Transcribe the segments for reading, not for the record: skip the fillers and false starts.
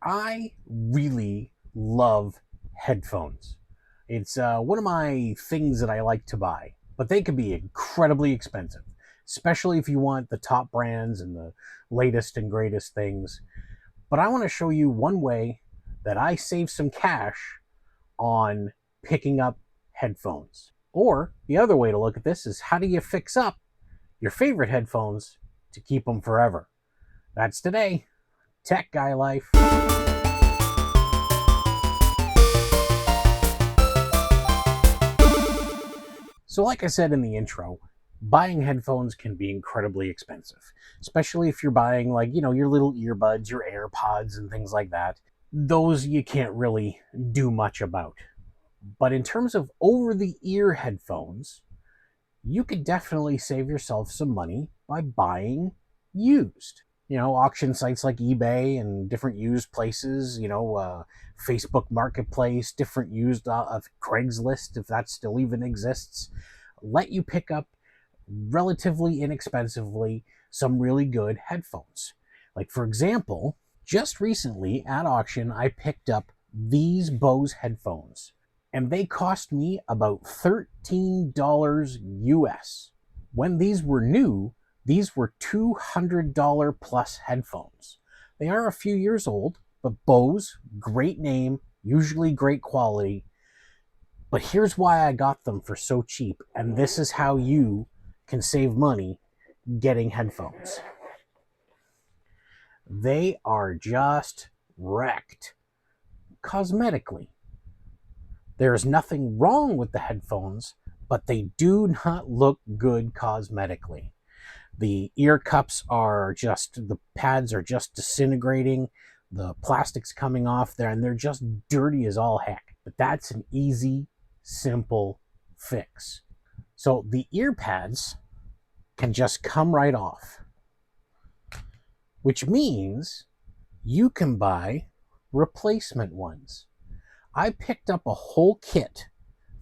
I really love headphones. It's one of my things that I like to buy, but they can be incredibly expensive, especially if you want the top brands and the latest and greatest things. But I want to show you one way that I save some cash on picking up headphones. Or the other way to look at this is, how do you fix up your favorite headphones to keep them forever? That's today, Tech Guy Life. So like I said in the intro, buying headphones can be incredibly expensive, especially if you're buying your little earbuds, your AirPods and things like that. Those you can't really do much about. But in terms of over-the-ear headphones, you could definitely save yourself some money by buying used. Auction sites like eBay and different used places, Facebook Marketplace, different used Craigslist, if that still even exists, let you pick up relatively inexpensively some really good headphones. Like, for example, just recently at auction, I picked up these Bose headphones, and they cost me about $13 US. When these were new, these were $200 plus headphones. They are a few years old, but Bose, great name, usually great quality. But here's why I got them for so cheap, and this is how you can save money getting headphones. They are just wrecked cosmetically. There's nothing wrong with the headphones, but they do not look good cosmetically. The ear cups the pads are just disintegrating, the plastic's coming off there, and they're just dirty as all heck. But that's an easy, simple fix. So the ear pads can just come right off, which means you can buy replacement ones. I picked up a whole kit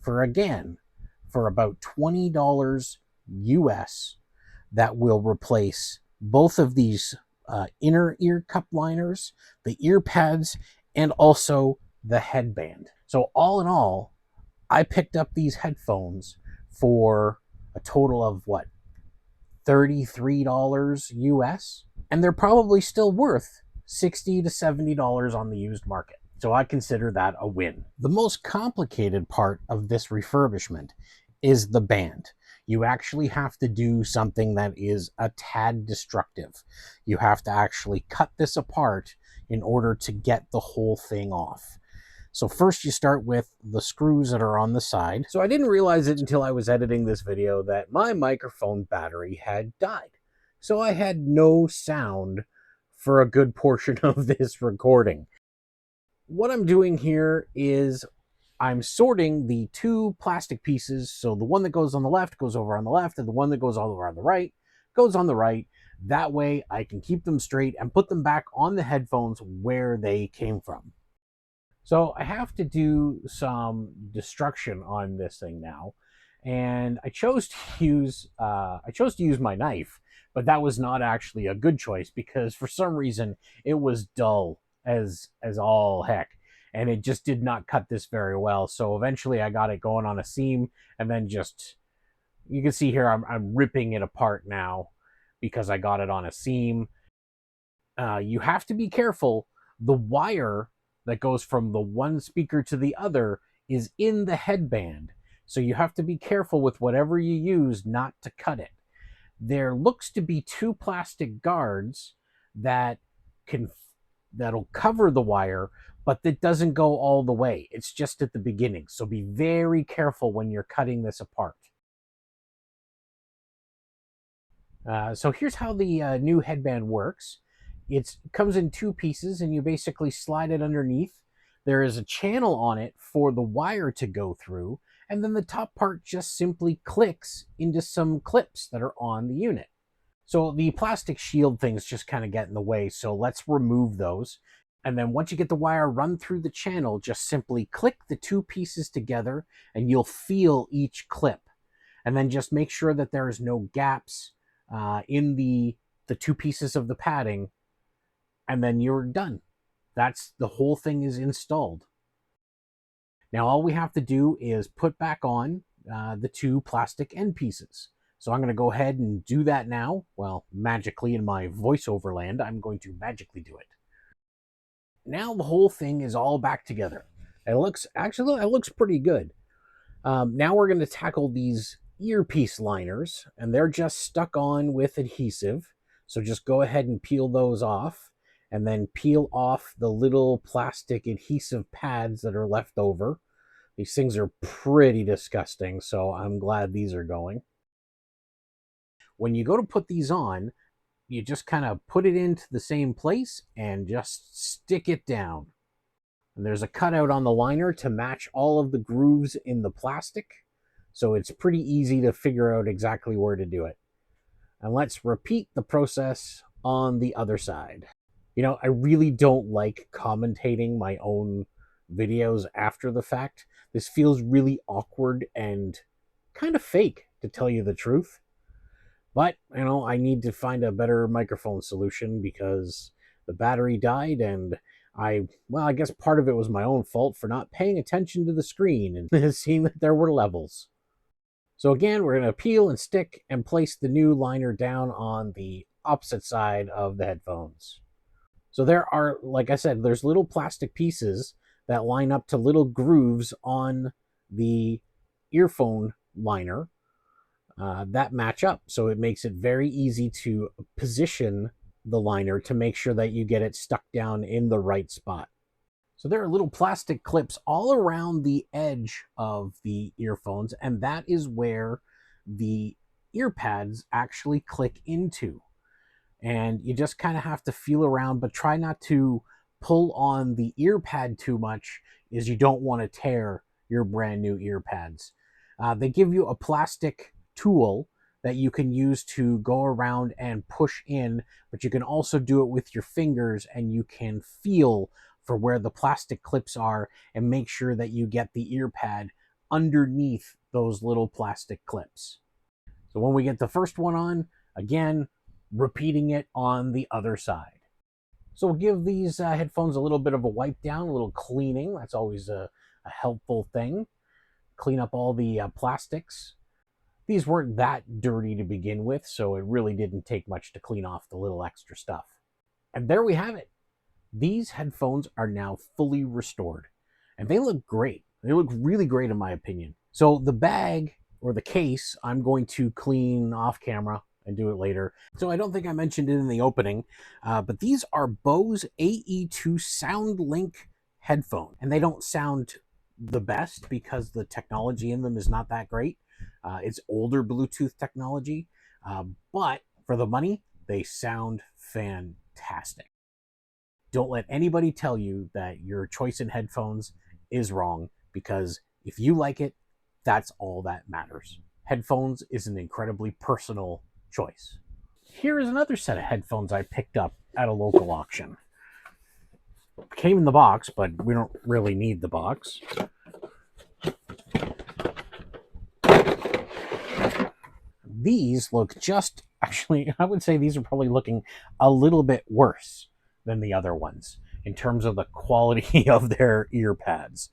for about $20 US that will replace both of these inner ear cup liners, the ear pads, and also the headband. So all in all, I picked up these headphones for a total of $33 US, and they're probably still worth $60 to $70 on the used market. So I consider that a win. The most complicated part of this refurbishment is the band. You actually have to do something that is a tad destructive. You have to actually cut this apart in order to get the whole thing off. So first you start with the screws that are on the side. So I didn't realize it until I was editing this video that my microphone battery had died. So I had no sound for a good portion of this recording. What I'm doing here is I'm sorting the two plastic pieces. So the one that goes on the left goes over on the left, and the one that goes all over on the right goes on the right. That way I can keep them straight and put them back on the headphones where they came from. So I have to do some destruction on this thing now, and I chose to use my knife, but that was not actually a good choice because for some reason it was dull as all heck, and it just did not cut this very well. So eventually I got it going on a seam, and then just, you can see here I'm ripping it apart now because I got it on a seam. You have to be careful. The wire that goes from the one speaker to the other is in the headband. So you have to be careful with whatever you use not to cut it. There looks to be two plastic guards that'll cover the wire, but that doesn't go all the way. It's just at the beginning. So be very careful when you're cutting this apart. So here's how the new headband works. It comes in two pieces, and you basically slide it underneath. There is a channel on it for the wire to go through, and then the top part just simply clicks into some clips that are on the unit. So the plastic shield things just kind of get in the way, so let's remove those. And then once you get the wire run through the channel, just simply click the two pieces together, and you'll feel each clip. And then just make sure that there is no gaps in the two pieces of the padding, and then you're done. That's the whole thing is installed. Now all we have to do is put back on the two plastic end pieces. So I'm going to go ahead and do that now. Well, magically in my voiceover land, I'm going to magically do it. Now the whole thing is all back together. It looks pretty good. Now we're going to tackle these earpiece liners, and they're just stuck on with adhesive. So just go ahead and peel those off, and then peel off the little plastic adhesive pads that are left over. These things are pretty disgusting, so I'm glad these are going. When you go to put these on, you just kind of put it into the same place and just stick it down. And there's a cutout on the liner to match all of the grooves in the plastic, so it's pretty easy to figure out exactly where to do it. And let's repeat the process on the other side. You know, I really don't like commentating my own videos after the fact. This feels really awkward and kind of fake, to tell you the truth. But, you know, I need to find a better microphone solution because the battery died, and I guess part of it was my own fault for not paying attention to the screen and seeing that there were levels. So again, we're going to peel and stick and place the new liner down on the opposite side of the headphones. So there are, like I said, there's little plastic pieces that line up to little grooves on the earphone liner that match up. So it makes it very easy to position the liner to make sure that you get it stuck down in the right spot. So there are little plastic clips all around the edge of the earphones, and that is where the ear pads actually click into. And you just kind of have to feel around, but try not to pull on the ear pad too much, as you don't want to tear your brand new ear pads. They give you a plastic tool that you can use to go around and push in, but you can also do it with your fingers, and you can feel for where the plastic clips are and make sure that you get the ear pad underneath those little plastic clips. So when we get the first one on, again, repeating it on the other side. So we'll give these headphones a little bit of a wipe down, a little cleaning. That's always a helpful thing. Clean up all the plastics. These weren't that dirty to begin with, so it really didn't take much to clean off the little extra stuff. And there we have it. These headphones are now fully restored, and they look great. They look really great in my opinion. So the bag or the case, I'm going to clean off camera and do it later. So I don't think I mentioned it in the opening, but these are Bose AE2 SoundLink headphones, and they don't sound the best because the technology in them is not that great. It's older Bluetooth technology, but for the money, they sound fantastic. Don't let anybody tell you that your choice in headphones is wrong, because if you like it, that's all that matters. Headphones is an incredibly personal choice. Here is another set of headphones I picked up at a local auction. Came in the box, but we don't really need the box. These look actually, I would say these are probably looking a little bit worse than the other ones in terms of the quality of their ear pads.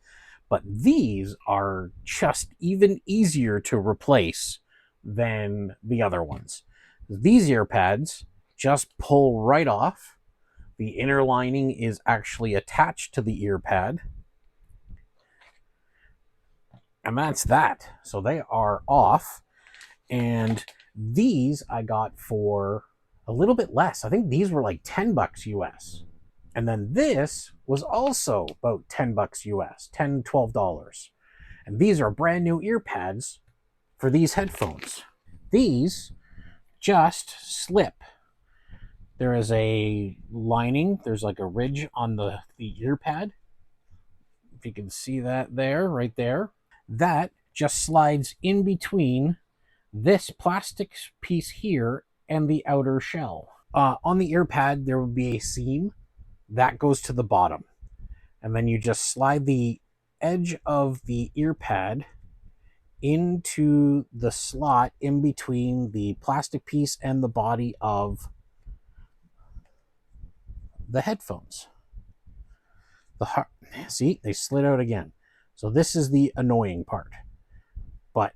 But these are just even easier to replace than the other ones. These ear pads just pull right off. The inner lining is actually attached to the ear pad. And that's that. So they are off. And these I got for a little bit less. I think these were like $10 US. And then this was also about $10 US, $10, $12. And these are brand new ear pads for these headphones. These just slip. There is a lining. There's like a ridge on the ear pad. If you can see that there, right there. That just slides in between this plastic piece here and the outer shell. On the ear pad, there will be a seam that goes to the bottom. And then you just slide the edge of the ear pad into the slot in between the plastic piece and the body of the headphones. See, they slid out again. So this is the annoying part. But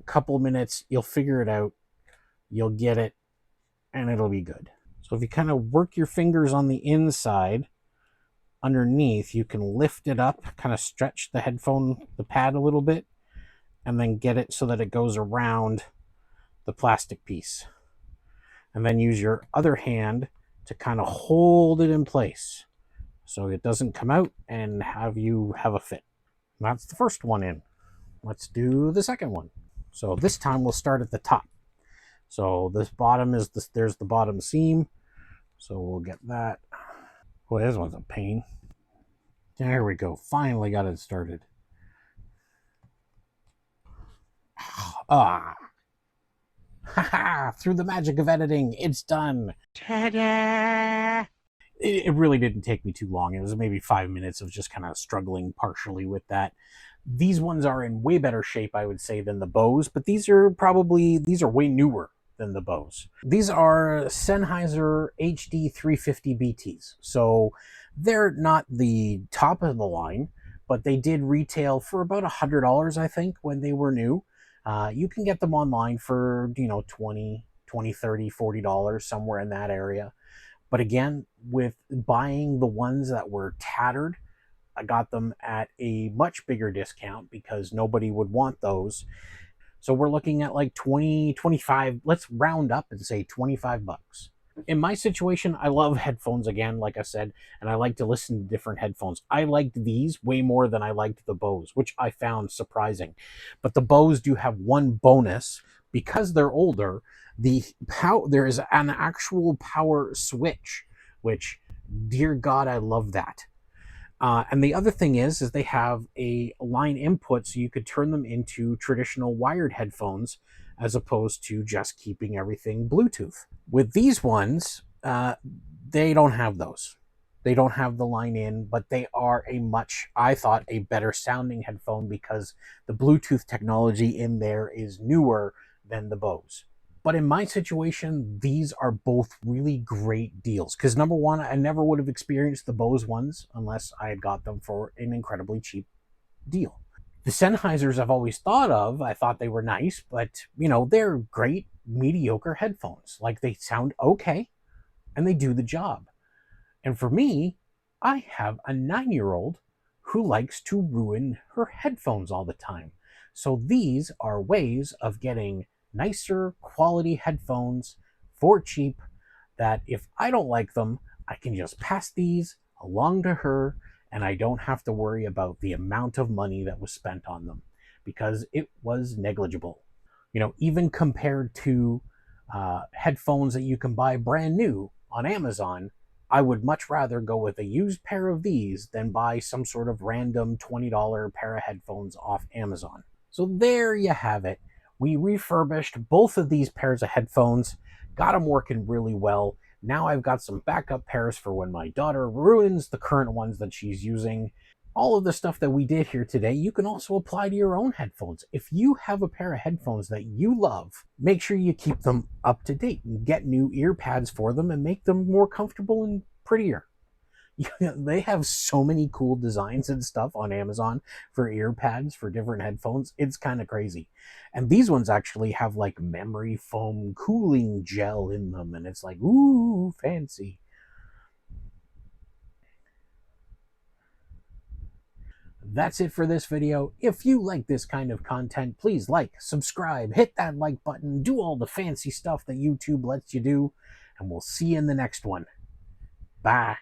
a couple minutes, you'll figure it out. You'll get it, and it'll be good. So if you kind of work your fingers on the inside, underneath, you can lift it up, kind of stretch the pad a little bit, and then get it so that it goes around the plastic piece. And then use your other hand to kind of hold it in place so it doesn't come out and have a fit. And that's the first one in. Let's do the second one. So this time we'll start at the top. So this bottom is there's the bottom seam. So we'll get that. Boy, this one's a pain. There we go. Finally got it started. Ah. Haha! Through the magic of editing, it's done. Ta-da! It really didn't take me too long. It was maybe 5 minutes of just kind of struggling partially with that. These ones are in way better shape, I would say, than the Bose, but these are way newer than the Bose. These are Sennheiser HD 350 BTs. So they're not the top of the line, but they did retail for about $100, I think, when they were new. You can get them online for, $20, $30, $40, somewhere in that area. But again, with buying the ones that were tattered, I got them at a much bigger discount because nobody would want those. So we're looking at like 20, 25, let's round up and say 25 bucks. In my situation, I love headphones again, like I said, and I like to listen to different headphones. I liked these way more than I liked the Bose, which I found surprising. But the Bose do have one bonus. Because they're older, there is an actual power switch, which, dear God, I love that. And the other thing is they have a line input, so you could turn them into traditional wired headphones as opposed to just keeping everything Bluetooth. With these ones, they don't have those. They don't have the line in, but they are I thought, a better sounding headphone because the Bluetooth technology in there is newer than the Bose. But in my situation, these are both really great deals. Because number one, I never would have experienced the Bose ones unless I had got them for an incredibly cheap deal. The Sennheisers I've always thought of, I thought they were nice, but, they're great, mediocre headphones. Like, they sound okay, and they do the job. And for me, I have a 9-year-old who likes to ruin her headphones all the time. So these are ways of getting nicer quality headphones for cheap that if I don't like them, I can just pass these along to her and I don't have to worry about the amount of money that was spent on them because it was negligible. Even compared to headphones that you can buy brand new on Amazon, I would much rather go with a used pair of these than buy some sort of random $20 pair of headphones off Amazon. So there you have it. We refurbished both of these pairs of headphones, got them working really well. Now I've got some backup pairs for when my daughter ruins the current ones that she's using. All of the stuff that we did here today, you can also apply to your own headphones. If you have a pair of headphones that you love, make sure you keep them up to date and get new ear pads for them and make them more comfortable and prettier. They have so many cool designs and stuff on Amazon for ear pads for different headphones. It's kind of crazy. And these ones actually have like memory foam cooling gel in them. And it's like, ooh, fancy. That's it for this video. If you like this kind of content, please like, subscribe, hit that like button, do all the fancy stuff that YouTube lets you do. And we'll see you in the next one. Bye.